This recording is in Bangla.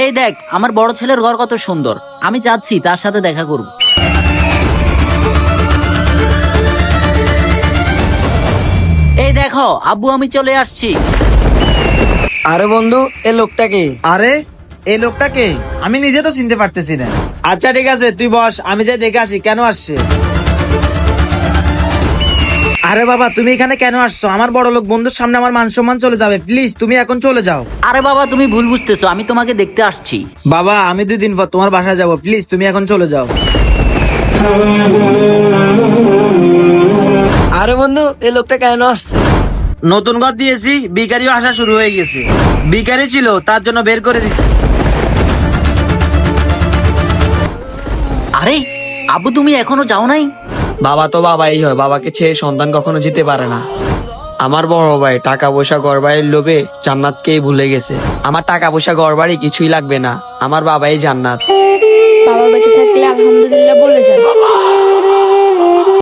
এই দেখ আমার বড় ছেলের ঘর কত সুন্দর, আমি যাচ্ছি তার সাথে দেখা করব। এই দেখো আব্বু, আমি চলে আসছি। আরে বন্ধু, এ লোকটাকে আরে এই লোকটাকে আমি নিজে তো চিনতে পারতেছি না। আচ্ছা ঠিক আছে, তুই বস, আমি যাই দেখে আসি কেন আসছে। আরে বাবা, তুমি এখানে কেন আসছো? আমার বড় লোক বন্ধুর সামনে আমার মান সম্মান চলে যাবে, প্লিজ তুমি এখন চলে যাও। আরে বাবা, তুমি ভুল বুঝতেছো, আমি তোমাকে দেখতে আসছি। বাবা, আমি 2 দিন পর তোমার বাসায় যাবো, প্লিজ তুমি এখন চলে যাও। আরে বন্ধু, এই লোকটা কেন আসছে? নতুন ঘর দিয়েছি, ভিখারিও আসা শুরু হয়ে গেছে। ভিখারি ছিল তার জন্য বের করে দিছি। আরে আব্বু, তুমি এখনো যাও নাই? বাবা তো বাবাই হয়, বাবাকে ছেড়ে সন্তান কখনো যেতে পারে না। আমার বড় ভাই টাকা পয়সা ঘর বাড়ির লোভে জান্নাতকেই ভুলে গেছে। আমার টাকা পয়সা ঘর বাড়ি কিছুই লাগবে না, আমার বাবাই জান্নাত। বাবা বেঁচে থাকলে আলহামদুলিল্লাহ